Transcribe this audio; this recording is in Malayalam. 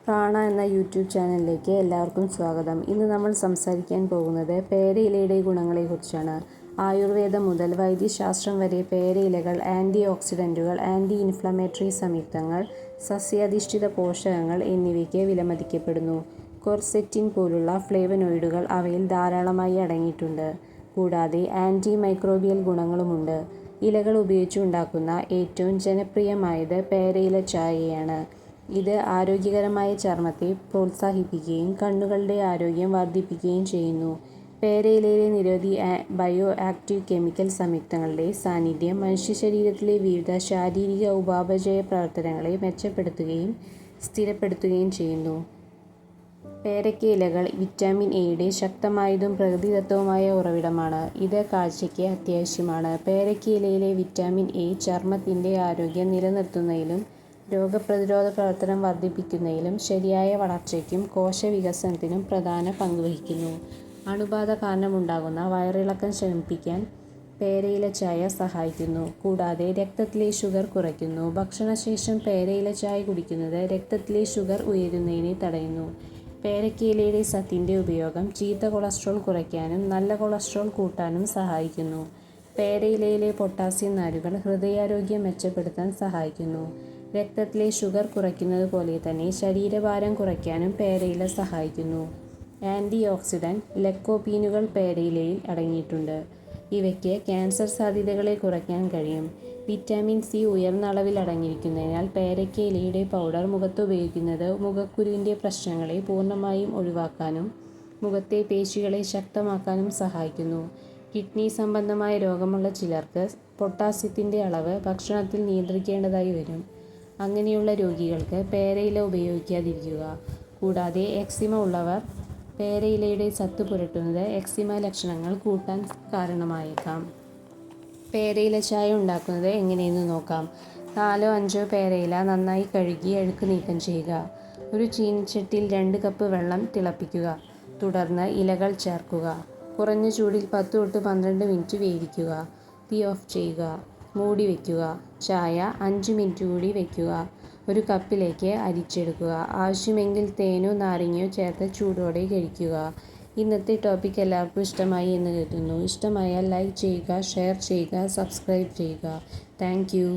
പ്രാണ എന്ന യൂട്യൂബ് ചാനലിലേക്ക് എല്ലാവർക്കും സ്വാഗതം. ഇന്ന് നമ്മൾ സംസാരിക്കാൻ പോകുന്നത് പേരയിലയുടെ ഗുണങ്ങളെക്കുറിച്ചാണ്. ആയുർവേദം മുതൽ വൈദ്യശാസ്ത്രം വരെ പേരയിലകൾ ആൻറ്റി ഓക്സിഡൻറ്റുകൾ, ആൻറ്റി ഇൻഫ്ലമേറ്ററി സംയുക്തങ്ങൾ, സസ്യാധിഷ്ഠിത പോഷകങ്ങൾ എന്നിവയ്ക്ക് വിലമതിക്കപ്പെടുന്നു. ക്വെർസെറ്റിൻ പോലുള്ള ഫ്ലേവനോയിഡുകൾ അവയിൽ ധാരാളമായി അടങ്ങിയിട്ടുണ്ട്. കൂടാതെ ആൻറ്റി മൈക്രോബിയൽ ഗുണങ്ങളുമുണ്ട്. ഇലകൾ ഉപയോഗിച്ച് ഉണ്ടാക്കുന്ന ഏറ്റവും ജനപ്രിയമായത് പേരയില ചായയാണ്. ഇത് ആരോഗ്യകരമായ ചർമ്മത്തെ പ്രോത്സാഹിപ്പിക്കുകയും കണ്ണുകളുടെ ആരോഗ്യം വർദ്ധിപ്പിക്കുകയും ചെയ്യുന്നു. പേരയിലയിലെ നിരവധി ബയോ ആക്റ്റീവ് കെമിക്കൽ സംയുക്തങ്ങളുടെ സാന്നിധ്യം മനുഷ്യശരീരത്തിലെ വിവിധ ശാരീരിക ഉപാപചയ പ്രവർത്തനങ്ങളെ മെച്ചപ്പെടുത്തുകയും സ്ഥിരപ്പെടുത്തുകയും ചെയ്യുന്നു. പേരയ്ക്ക ഇലകൾ വിറ്റാമിൻ എയുടെ ശക്തമായതും പ്രകൃതിദത്തവുമായ ഉറവിടമാണ്. ഇത് കാഴ്ചയ്ക്ക് അത്യാവശ്യമാണ്. പേരയ്ക്ക ഇലയിലെ വിറ്റാമിൻ എ ചർമ്മത്തിൻ്റെ ആരോഗ്യം നിലനിർത്തുന്നതിലും രോഗപ്രതിരോധ പ്രവർത്തനം വർദ്ധിപ്പിക്കുന്നതിലും ശരിയായ വളർച്ചയ്ക്കും കോശവികസനത്തിനും പ്രധാന പങ്ക് വഹിക്കുന്നു. അണുബാധ കാരണമുണ്ടാകുന്ന വയറിളക്കം ശമിപ്പിക്കാൻ പേരയില ചായ സഹായിക്കുന്നു. കൂടാതെ രക്തത്തിലെ ഷുഗർ കുറയ്ക്കുന്നു. ഭക്ഷണശേഷം പേരയില ചായ കുടിക്കുന്നത് രക്തത്തിലെ ഷുഗർ ഉയരുന്നതിനെ തടയുന്നു. പേരയ്ക്കയിലയുടെ സത്തിൻ്റെ ഉപയോഗം ചീത്ത കൊളസ്ട്രോൾ കുറയ്ക്കാനും നല്ല കൊളസ്ട്രോൾ കൂട്ടാനും സഹായിക്കുന്നു. പേരയിലയിലെ പൊട്ടാസ്യം നാരുകൾ ഹൃദയാരോഗ്യം മെച്ചപ്പെടുത്താൻ സഹായിക്കുന്നു. രക്തത്തിലെ ഷുഗർ കുറയ്ക്കുന്നത് പോലെ തന്നെ ശരീരഭാരം കുറയ്ക്കാനും പേരയില സഹായിക്കുന്നു. ആൻറ്റി ഓക്സിഡൻറ്റ് ലെക്കോപീനുകൾ പേരയിലയിൽ അടങ്ങിയിട്ടുണ്ട്. ഇവയ്ക്ക് ക്യാൻസർ സാധ്യതകളെ കുറയ്ക്കാൻ കഴിയും. വിറ്റാമിൻ സി ഉയർന്ന അളവിൽ അടങ്ങിയിരിക്കുന്നതിനാൽ പേരയ്ക്ക ഇലയുടെ പൗഡർ മുഖത്ത് ഉപയോഗിക്കുന്നത് മുഖക്കുരുവിൻ്റെ പ്രശ്നങ്ങളെ പൂർണ്ണമായും ഒഴിവാക്കാനും മുഖത്തെ പേശികളെ ശക്തമാക്കാനും സഹായിക്കുന്നു. കിഡ്നി സംബന്ധമായ രോഗമുള്ള ചിലർക്ക് പൊട്ടാസ്യത്തിൻ്റെ അളവ് ഭക്ഷണത്തിൽ നിയന്ത്രിക്കേണ്ടതായി വരും. അങ്ങനെയുള്ള രോഗികൾക്ക് പേരയില ഉപയോഗിക്കാതിരിക്കുക. കൂടാതെ എക്സിമ ഉള്ളവർ പേരയിലയുടെ സത്ത് പുരട്ടുന്നത് എക്സിമ ലക്ഷണങ്ങൾ കൂട്ടാൻ കാരണമായേക്കാം. പേരയില ചായ ഉണ്ടാക്കുന്നത് എങ്ങനെയെന്ന് നോക്കാം. 4-5 പേരയില നന്നായി കഴുകി അഴുക്ക് നീക്കം ചെയ്യുക. ഒരു ചീനിച്ചട്ടിയിൽ 2 കപ്പ് വെള്ളം തിളപ്പിക്കുക. തുടർന്ന് ഇലകൾ ചേർക്കുക. കുറഞ്ഞ ചൂടിൽ 10-12 മിനിറ്റ് വേവിക്കുക. തീ ഓഫ് ചെയ്യുക. മൂടി വയ്ക്കുക. ചായ 5 മിനിറ്റ് കൂടി വയ്ക്കുക. ഒരു കപ്പിലേക്ക് അരിച്ചെടുക്കുക. ആവശ്യമെങ്കിൽ തേനോ നാരങ്ങയോ ചേർത്ത് ചൂടോടെ കഴിക്കുക. ഇന്നത്തെ ടോപ്പിക് എല്ലാവർക്കും ഇഷ്ടമായി എന്ന് കരുതുന്നു. ഇഷ്ടമായാൽ ലൈക്ക് ചെയ്യുക, ഷെയർ ചെയ്യുക, സബ്സ്ക്രൈബ് ചെയ്യുക. Thank you.